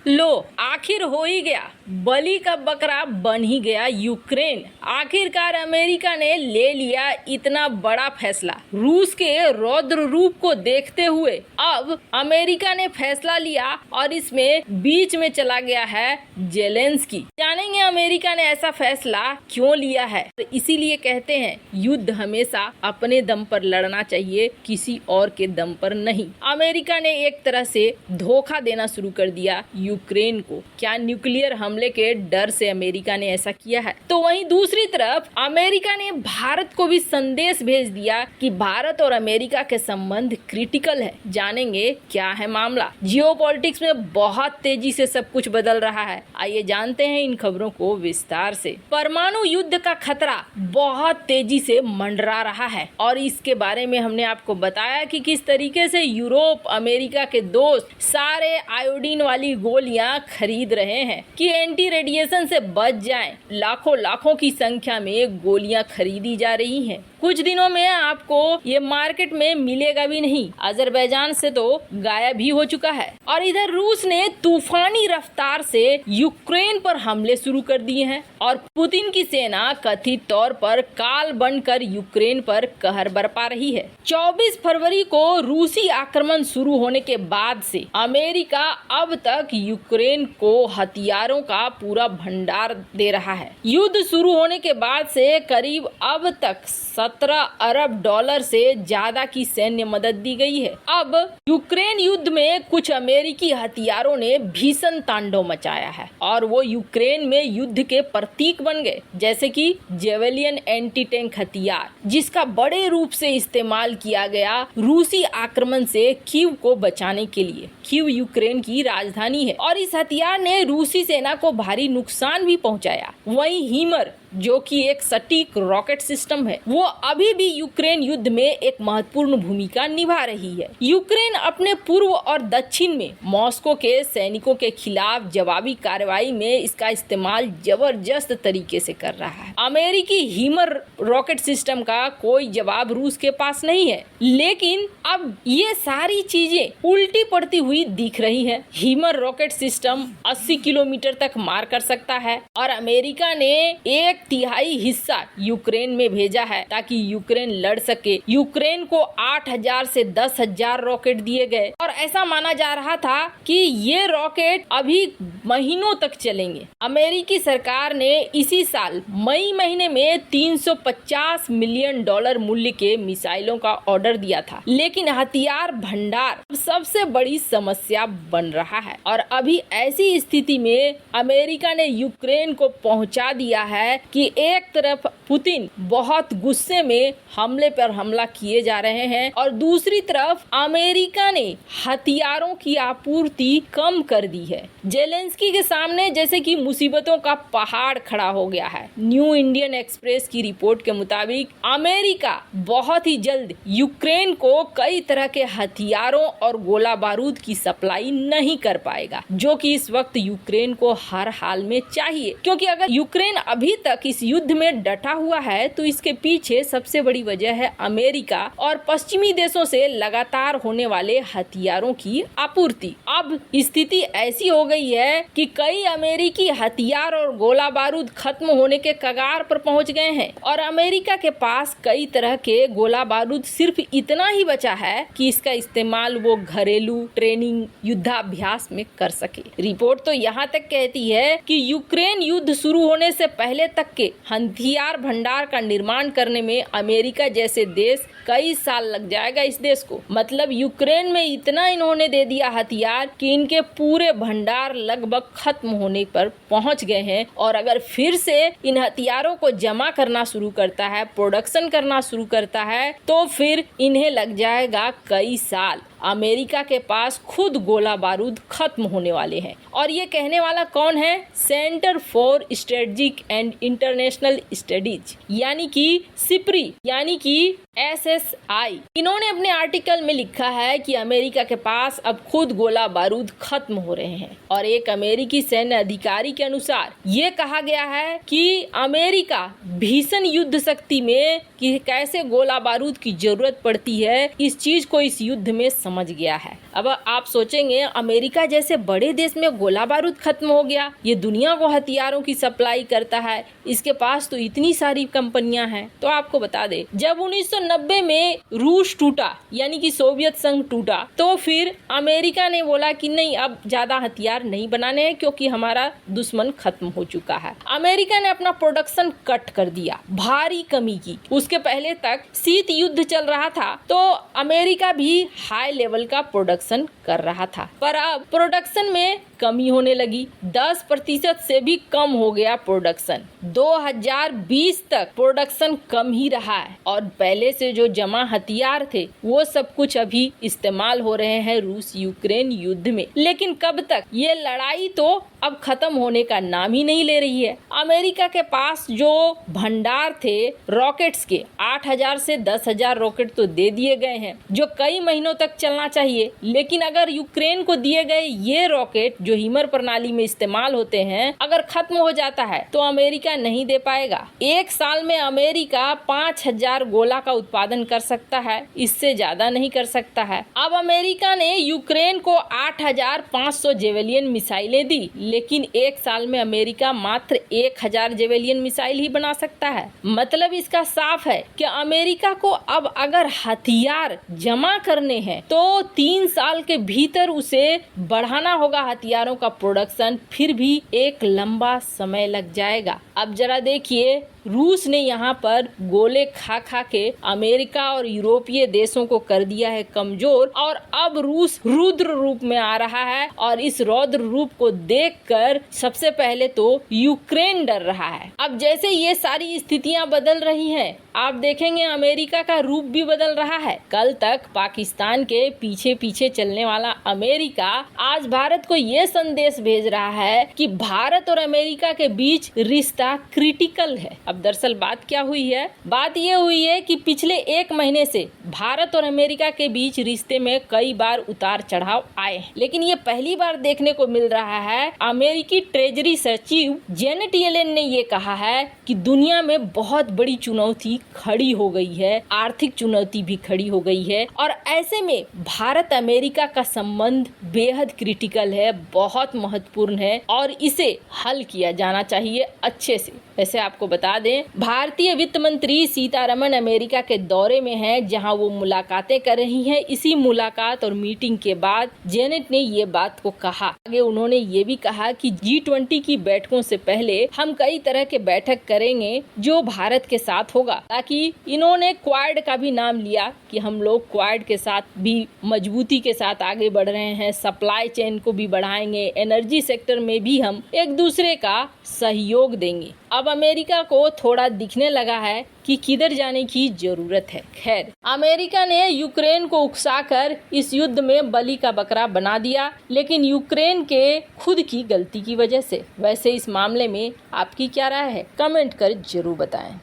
लो आखिर हो ही गया, बलि का बकरा बन ही गया यूक्रेन। आखिरकार अमेरिका ने ले लिया इतना बड़ा फैसला। रूस के रौद्र रूप को देखते हुए अब अमेरिका ने फैसला लिया और इसमें बीच में चला गया है जेलेंस्की। जानेंगे अमेरिका ने ऐसा फैसला क्यों लिया है। तो इसीलिए कहते हैं युद्ध हमेशा अपने दम पर लड़ना चाहिए, किसी और के दम पर नहीं। अमेरिका ने एक तरह से धोखा देना शुरू कर दिया यूक्रेन को। क्या न्यूक्लियर हमले के डर से अमेरिका ने ऐसा किया है? तो वहीं दूसरी तरफ अमेरिका ने भारत को भी संदेश भेज दिया कि भारत और अमेरिका के संबंध क्रिटिकल है। जानेंगे क्या है मामला। जियोपॉलिटिक्स में बहुत तेजी से सब कुछ बदल रहा है। आइए जानते हैं इन खबरों को विस्तार से। परमाणु युद्ध का खतरा बहुत तेजी से मंडरा रहा है और इसके बारे में हमने आपको बताया कि किस तरीके से यूरोप, अमेरिका के दोस्त सारे आयोडीन वाली गोलियां खरीद रहे हैं कि एंटी रेडिएशन से बच जाएं। लाखों की संख्या में गोलियां खरीदी जा रही हैं। कुछ दिनों में आपको ये मार्केट में मिलेगा भी नहीं। अजरबैजान से तो गायब ही हो चुका है। और इधर रूस ने तूफानी रफ्तार से यूक्रेन पर हमले शुरू कर दिए हैं और पुतिन की सेना कथित तौर पर काल बनकर यूक्रेन पर कहर बरपा रही है। 24 फरवरी को रूसी आक्रमण शुरू होने के बाद से अमेरिका अब तक यूक्रेन को हथियारों का पूरा भंडार दे रहा है। युद्ध शुरू होने के बाद से करीब अब तक 17 अरब डॉलर से ज्यादा की सैन्य मदद दी गई है। अब यूक्रेन युद्ध में कुछ अमेरिकी हथियारों ने भीषण तांडव मचाया है और वो यूक्रेन में युद्ध के प्रतीक बन गए, जैसे कि जेवेलियन एंटी टैंक हथियार, जिसका बड़े रूप से इस्तेमाल किया गया रूसी आक्रमण से कीव को बचाने के लिए। कीव यूक्रेन की राजधानी है और इस हथियार ने रूसी सेना को भारी नुकसान भी पहुंचाया। वहीं हीमर, जो कि एक सटीक रॉकेट सिस्टम है, वो अभी भी यूक्रेन युद्ध में एक महत्वपूर्ण भूमिका निभा रही है। यूक्रेन अपने पूर्व और दक्षिण में मॉस्को के सैनिकों के खिलाफ जवाबी कार्रवाई में इसका इस्तेमाल जबरदस्त तरीके से कर रहा है। अमेरिकी हीमर रॉकेट सिस्टम का कोई जवाब रूस के पास नहीं है, लेकिन अब ये सारी चीजें उल्टी पड़ती हुई दिख रही है। हीमर रॉकेट सिस्टम 80 किलोमीटर तक मार कर सकता है और अमेरिका ने 1/3 हिस्सा यूक्रेन में भेजा है ताकि यूक्रेन लड़ सके। यूक्रेन को 8,000 से 10,000 रॉकेट दिए गए और ऐसा माना जा रहा था कि ये रॉकेट अभी महीनों तक चलेंगे। अमेरिकी सरकार ने इसी साल मई महीने में 350 मिलियन डॉलर मूल्य के मिसाइलों का ऑर्डर दिया था, लेकिन हथियार भंडार सबसे बड़ी समस्या बन रहा है और अभी ऐसी स्थिति में अमेरिका ने यूक्रेन को पहुंचा दिया है कि एक तरफ पुतिन बहुत गुस्से में हमले पर हमला किए जा रहे हैं और दूसरी तरफ अमेरिका ने हथियारों की आपूर्ति कम कर दी है। जेलेंस्की के सामने जैसे कि मुसीबतों का पहाड़ खड़ा हो गया है। न्यू इंडियन एक्सप्रेस की रिपोर्ट के मुताबिक अमेरिका बहुत ही जल्द यूक्रेन को कई तरह के हथियारों और गोला बारूद की सप्लाई नहीं कर पाएगा, जो कि इस वक्त यूक्रेन को हर हाल में चाहिए। क्योंकि अगर यूक्रेन अभी तक इस युद्ध में डटा हुआ है तो इसके पीछे सबसे बड़ी वजह है अमेरिका और पश्चिमी देशों से लगातार होने वाले हथियारों की आपूर्ति। अब स्थिति ऐसी हो गई है कि कई अमेरिकी हथियार और गोला बारूद खत्म होने के कगार पर पहुंच गए हैं और अमेरिका के पास कई तरह के गोला बारूद सिर्फ इतना ही बचा है कि इसका इस्तेमाल वो घरेलू ट्रेनिंग युद्धाभ्यास में कर सके। रिपोर्ट तो यहाँ तक कहती है कि यूक्रेन युद्ध शुरू होने से पहले तक के हथियार भंडार का निर्माण करने में अमेरिका जैसे देश कई साल लग जाएगा इस देश को। मतलब यूक्रेन में इतना इन्होंने दे दिया हथियार कि इनके पूरे भंडार लगभग खत्म होने पर पहुंच गए हैं और अगर फिर से इन हथियारों को जमा करना शुरू करता है, प्रोडक्शन करना शुरू करता है, तो फिर इन्हें लग जाएगा कई साल। अमेरिका के पास खुद गोला बारूद खत्म होने वाले हैं और ये कहने वाला कौन है? Centre for strategic and international studies यानी कि सिप्री यानी कि SSI। इन्होंने अपने आर्टिकल में लिखा है कि अमेरिका के पास अब खुद गोला बारूद खत्म हो रहे हैं और एक अमेरिकी सैन्य अधिकारी के अनुसार ये कहा गया है कि अमेरिका भीषण युद्ध शक्ति में कि कैसे गोला बारूद की जरूरत पड़ती है, इस चीज को इस युद्ध में समझ गया है। अब आप सोचेंगे अमेरिका जैसे बड़े देश में गोला बारूद खत्म हो गया, ये दुनिया को हथियारों की सप्लाई करता है, इसके पास तो इतनी सारी कंपनियां हैं। तो आपको बता दे, जब 1990 में रूस टूटा यानी कि सोवियत संघ टूटा, तो फिर अमेरिका ने बोला कि नहीं, अब ज्यादा हथियार नहीं बनाने हैं क्योंकि हमारा दुश्मन खत्म हो चुका है। अमेरिका ने अपना प्रोडक्शन कट कर दिया, भारी कमी की। उसके पहले तक शीत युद्ध चल रहा था तो अमेरिका भी हाई लेवल का प्रोडक्शन कर रहा था, पर अब प्रोडक्शन में कमी होने लगी। 10% से भी कम हो गया प्रोडक्शन। 2020 तक प्रोडक्शन कम ही रहा है और पहले से जो जमा हथियार थे वो सब कुछ अभी इस्तेमाल हो रहे हैं रूस यूक्रेन युद्ध में। लेकिन कब तक? ये लड़ाई तो अब खत्म होने का नाम ही नहीं ले रही है। अमेरिका के पास जो भंडार थे रॉकेट्स के, 8,000 से 10,000 रॉकेट तो दे दिए गए हैं जो कई महीनों तक चलना चाहिए। लेकिन अगर यूक्रेन को दिए गए ये रॉकेट जो हिमर प्रणाली में इस्तेमाल होते हैं अगर खत्म हो जाता है तो अमेरिका नहीं दे पाएगा। एक साल में अमेरिका 5,000 गोला का उत्पादन कर सकता है, इससे ज्यादा नहीं कर सकता है। अब अमेरिका ने यूक्रेन को 8,500 जेवेलियन मिसाइलें दी, लेकिन एक साल में अमेरिका मात्र 1,000 जेवेलियन मिसाइल ही बना सकता है। मतलब इसका साफ है कि अमेरिका को अब अगर हथियार जमा करने हैं तो 3 साल के भीतर उसे बढ़ाना होगा हथियारों का प्रोडक्शन, फिर भी एक लंबा समय लग जाएगा। अब जरा देखिए, रूस ने यहाँ पर गोले खा खा के अमेरिका और यूरोपीय देशों को कर दिया है कमजोर, और अब रूस रुद्र रूप में आ रहा है और इस रौद्र रूप को देखकर सबसे पहले तो यूक्रेन डर रहा है। अब जैसे ये सारी स्थितियां बदल रही हैं, आप देखेंगे अमेरिका का रूप भी बदल रहा है। कल तक पाकिस्तान के पीछे पीछे चलने वाला अमेरिका आज भारत को ये संदेश भेज रहा है कि भारत और अमेरिका के बीच रिश्ता क्रिटिकल है। अब दरअसल बात क्या हुई है? बात ये हुई है कि पिछले 1 महीने से भारत और अमेरिका के बीच रिश्ते में कई बार उतार चढ़ाव आए हैं, लेकिन ये पहली बार देखने को मिल रहा है। अमेरिकी ट्रेजरी सचिव जेनेट येलेन ने ये कहा है कि दुनिया में बहुत बड़ी चुनौती खड़ी हो गई है, आर्थिक चुनौती भी खड़ी हो गई है, और ऐसे में भारत अमेरिका का संबंध बेहद क्रिटिकल है, बहुत महत्वपूर्ण है और इसे हल किया जाना चाहिए अच्छे से। वैसे आपको बता दें, भारतीय वित्त मंत्री सीतारमण अमेरिका के दौरे में हैं, जहां वो मुलाकातें कर रही हैं। इसी मुलाकात और मीटिंग के बाद जेनेट ने ये बात को कहा। आगे उन्होंने ये भी कहा कि G20 की बैठकों से पहले हम कई तरह के बैठक करेंगे जो भारत के साथ होगा, ताकि इन्होंने क्वाड का भी नाम लिया कि हम लोग क्वाड के साथ भी मजबूती के साथ आगे बढ़ रहे हैं, सप्लाई चेन को भी बढ़ाएंगे, एनर्जी सेक्टर में भी हम एक दूसरे का सहयोग देंगे। अब अमेरिका को थोड़ा दिखने लगा है कि किधर जाने की जरूरत है। खैर, अमेरिका ने यूक्रेन को उकसाकर इस युद्ध में बलि का बकरा बना दिया, लेकिन यूक्रेन के खुद की गलती की वजह से। वैसे इस मामले में आपकी क्या राय है? कमेंट कर जरूर बताएं।